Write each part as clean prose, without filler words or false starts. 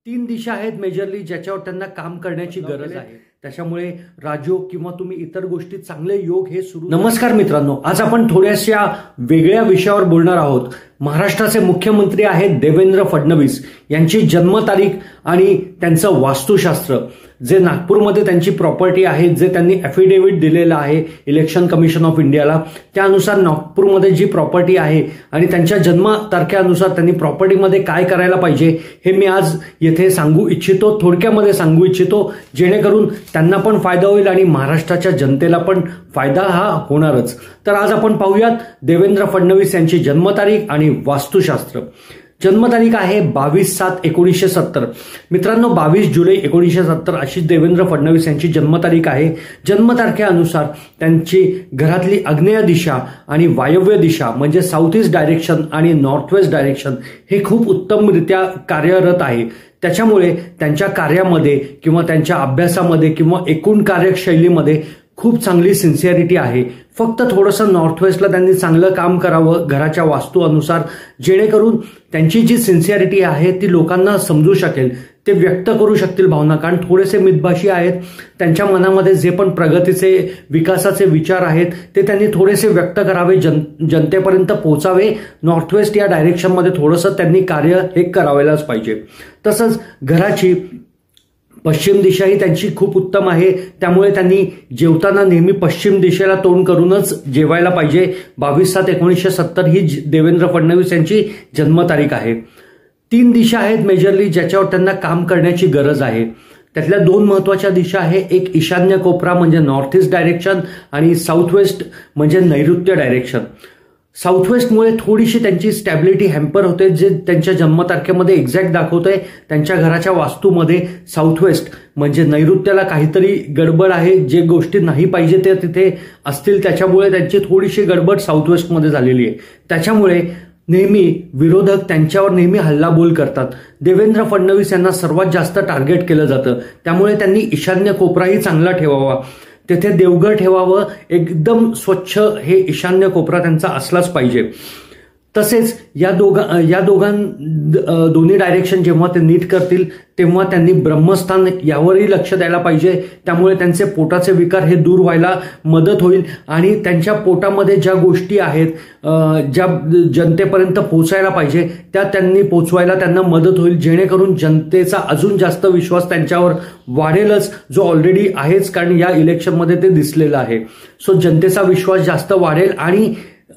तीन दिशा आहेत मेजरली ज्याच्यावर त्यांना काम करण्याची गरज आहे। त्याच्यामुळे राजयोग किंवा तुम्ही इतर गोष्टी चांगले योग हे सुरू। नमस्कार मित्रांनो, आज आपण थोड्याशा वेगळ्या विषयावर बोलणार आहोत। महाराष्ट्राचे मुख्यमंत्री आहेत देवेंद्र फडणवीस यांची जन्मतारीख आणि त्यांचं वास्तुशास्त्र, जे नागपूरमध्ये त्यांची प्रॉपर्टी आहे, जे त्यांनी ॲफिडेव्हिट दिलेलं आहे इलेक्शन कमिशन ऑफ इंडियाला, त्यानुसार नागपूरमध्ये जी प्रॉपर्टी आहे आणि त्यांच्या जन्मतारखेनुसार त्यांनी प्रॉपर्टीमध्ये काय करायला पाहिजे हे मी आज येथे सांगू इच्छितो, थोडक्यामध्ये सांगू इच्छितो, जेणेकरून त्यांना पण फायदा होईल आणि महाराष्ट्राच्या जनतेला पण फायदा हा होणारच। तर आज आपण पाहूयात देवेंद्र फडणवीस यांची जन्मतारीख आणि वास्तुशास्त्र। जन्मतारीख आहे 22/7/1970। मित्रांनो, 22 जुलै 1970 अशी देवेंद्र फडणवीस यांची जन्मतारीख आहे। जन्मतारखेनुसार त्यांची घरातली आग्नेय दिशा आणि वायव्य दिशा म्हणजे साऊथ ईस्ट डायरेक्शन आणि नॉर्थ वेस्ट डायरेक्शन हे खूप उत्तमरित्या कार्यरत आहे। त्याच्यामुळे त्यांच्या कार्यामध्ये किंवा त्यांच्या अभ्यासामध्ये किंवा एकूण कार्यशैलीमध्ये खूप चांगली सिन्सिअरिटी आहे। फक्त थोडंसं नॉर्थ वेस्टला त्यांनी चांगलं काम करावं घराच्या वास्तू अनुसार, जेणेकरून त्यांची जी सिन्सिअरिटी आहे ती लोकांना समजू शकेल, ते व्यक्त करू शकतील भावना, कारण थोडेसे मितभाषी आहेत। त्यांच्या मनामध्ये जे पण प्रगतीचे विकासाचे विचार आहेत ते त्यांनी थोडेसे व्यक्त करावे, जनतेपर्यंत पोहोचावे। नॉर्थ वेस्ट या डायरेक्शनमध्ये थोडंसं त्यांनी कार्य हे करायलाच पाहिजे। तसंच घराची पश्चिम दिशा ही त्यांची खूप उत्तम आहे, त्यामुळे त्यांनी जेवताना नेहमी पश्चिम दिशेला तोंड करूनच जेवायला पाहिजे। 22/7/1970 ही देवेंद्र फडणवीस यांची जन्मतारीख आहे। तीन दिशा आहेत मेजरली ज्याच्यावर त्यांना काम करण्याची गरज आहे। त्यातल्या दोन महत्वाच्या दिशा आहे, एक ईशान्य कोपरा म्हणजे नॉर्थ ईस्ट डायरेक्शन आणि साऊथ वेस्ट म्हणजे नैऋत्य डायरेक्शन। साऊथ वेस्टमुळे थोडीशी त्यांची स्टॅबिलिटी हॅम्पर होते, जे त्यांच्या जन्मतारखेमध्ये एक्झॅक्ट दाखवतंय। त्यांच्या घराच्या वास्तूमध्ये साऊथ वेस्ट म्हणजे नैऋत्याला काहीतरी गडबड आहे, जे गोष्टी नाही पाहिजे ते तिथे असतील, त्याच्यामुळे त्यांची थोडीशी गडबड साऊथ वेस्टमध्ये झालेली आहे। त्याच्यामुळे नेहमी विरोधक त्यांच्यावर नेहमी हल्लाबोल करतात। देवेंद्र फडणवीस यांना सर्वात जास्त टार्गेट केलं जातं, त्यामुळे त्यांनी ईशान्य कोपराही चांगला ठेवावा, तेथे देवघर ठेवावं, एकदम स्वच्छ हे ईशान्य कोपरा त्यांचा असलाच पाहिजे। तसेच या दोन्ही डायरेक्शन जेव्हा ते नीट करतील तेव्हा त्यांनी ब्रह्मस्थान यावरही लक्ष द्यायला पाहिजे, त्यामुळे त्यांचे पोटाचे विकार हे दूर व्हायला मदत होईल आणि त्यांच्या पोटामध्ये ज्या गोष्टी आहेत ज्या जनतेपर्यंत पोहोचायला पाहिजे त्या त्यांनी पोहोचवायला त्यांना मदत होईल, जेणेकरून जनतेचा अजून जास्त विश्वास त्यांच्यावर वाढेलच, जो ऑलरेडी आहेच, कारण या इलेक्शनमध्ये ते दिसलेलं आहे। सो जनतेचा विश्वास जास्त वाढेल आणि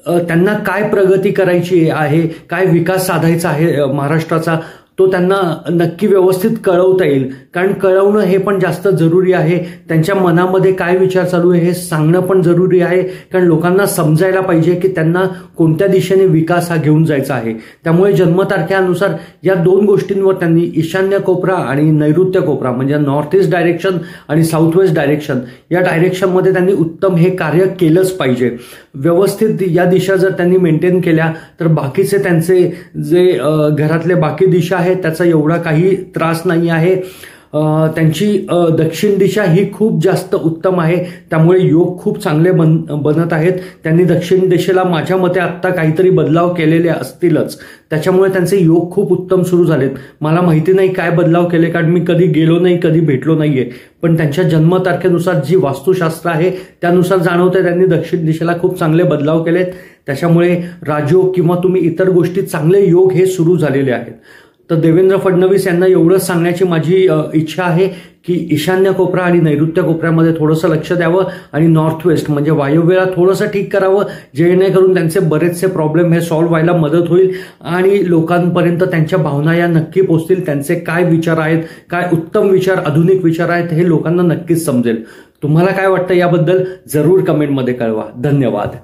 त्यांना काय प्रगती करायची आहे, काय विकास साधायचा आहे महाराष्ट्राचा, तो त्यांना नक्की व्यवस्थित कळवता येईल, कारण कळवणं हे पण जास्त जरुरी आहे। त्यांच्या मनामध्ये काय विचार चालू आहे हे सांगणं पण जरुरी आहे, कारण लोकांना समजायला पाहिजे की त्यांना कोणत्या दिशेने विकास हा घेऊन जायचा आहे। त्यामुळे जन्मतारखेनुसार या दोन गोष्टींवर त्यांनी ईशान्य कोपरा आणि नैऋत्य कोपरा म्हणजे नॉर्थ ईस्ट डायरेक्शन आणि साऊथ वेस्ट डायरेक्शन या डायरेक्शनमध्ये त्यांनी उत्तम हे कार्य केलंच पाहिजे। व्यवस्थित या दिशा जर त्यांनी मेंटेन केल्या तर बाकीचे त्यांचे जे घरातले बाकी दिशा आहेत त्याचा एवढा काही त्रास नाही आहे। त्यांची दक्षिण दिशा ही खूप जास्त उत्तम आहे, त्यामुळे योग खूप चांगले बनत आहेत। त्यांनी दक्षिण दिशेला माझ्या मते आत्ता काहीतरी बदलाव केलेले असतीलच, त्याच्यामुळे त्यांचे योग खूप उत्तम सुरू झालेत। मला माहिती नाही काय बदलाव केले, कारण मी कधी गेलो नाही, कधी भेटलो नाहीये, पण त्यांच्या जन्मतारखेनुसार जी वास्तुशास्त्र आहे त्यानुसार जाणवतंय त्यांनी दक्षिण दिशेला खूप चांगले बदलाव केलेत। त्याच्यामुळे राजयोग किंवा तुम्ही इतर गोष्टी चांगले योग हे सुरू झालेले आहेत। तर देवेंद्र फडणवीस यांना एवढंच सांगण्याची माझी इच्छा आहे की ईशान्य कोपरा आणि नैऋत्य कोपऱ्यामध्ये थोडंसं लक्ष द्यावं आणि नॉर्थ वेस्ट म्हणजे वायव्यला थोडंसं ठीक करावं, जेणेकरून त्यांचे बरेचसे प्रॉब्लेम हे सॉल्व्ह व्हायला मदत होईल आणि लोकांपर्यंत त्यांच्या भावना या नक्की पोहोचतील। त्यांचे काय विचार आहेत, काय उत्तम विचार, आधुनिक विचार आहेत हे लोकांना नक्कीच समजेल। तुम्हाला काय वाटतं याबद्दल जरूर कमेंटमध्ये कळवा। धन्यवाद।